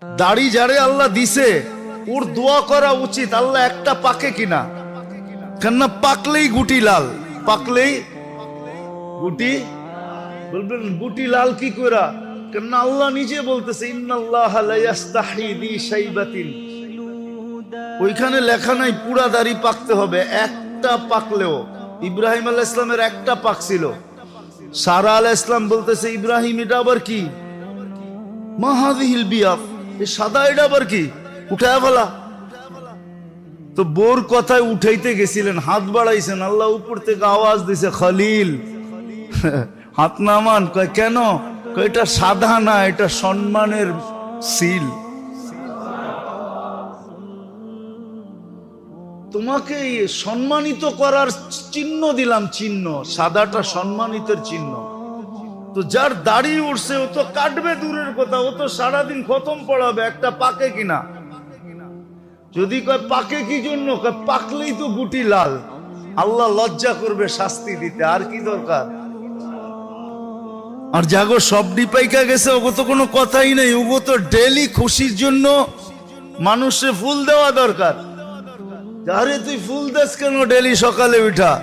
দাড়ি যারে আল্লাহ দিছে ওর দোয়া করা উচিত, আল্লাহ একটা পাকে কিনা, কেননা পাকলেই গুটি লাল, পাকলেই গুটি, বলবেন গুটি লাল কি করা, কেননা আল্লাহ নিজে বলতেছে ইন্নাল্লাহা লা ইস্তাহি বি শাইবাতিন, ওইখানে লেখা নাই পুরা দাড়ি পাকতে হবে, একটা পাকলেও। ইব্রাহিম আলাইহিস সালামের একটা পাকছিল, সারা আলাইহিস সালাম বলতেছে ইব্রাহিম এটা আবার কি, মা হাযিহিল বিয়াদ, এই সাদা এটা আবার কি, উঠায় ফেলা। তো বোর কথায় উঠাইতে গেছিলেন, হাত বাড়াইছেন, আল্লাহ উপর থেকে আওয়াজ দিছে খলিল হাত নামান। কয় কেন? কয় এটা সাদা না, এটা সম্মানের সিল, তোমাকে সম্মানিত করার চিহ্ন দিলাম, চিহ্ন সাদাটা সম্মানিতের চিহ্ন। তো যার দাড়ি উঠছে ও তো কাটবে দূরের কথা, ও তো সারাদিন খতম পড়াবে, একটা পাকে কিনা। যদি কয় পাকে কি জন্য, কয় পাকলেই তো গুটি লাল, আল্লাহ লজ্জা করবে শাস্তি দিতে, আর কি দরকার। আর জাগো সবডি পাইকা গেছে, ওগো তো কোনো কথাই নেই, ওগো তো ডেলি খুশির জন্য মানুষে ফুল দেওয়া দরকার। আরে তুই ফুল দেস কেন ডেলি সকালে উঠা?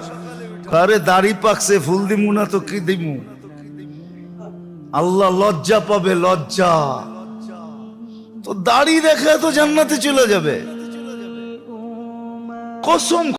আরে দাড়ি পাকছে, ফুল দিমু না তো কি দিমু? আল্লাহ লজ্জা পাবে, লজ্জা। তো দাড়ি দেখে তো জান্নাতে চলে যাবে কসম।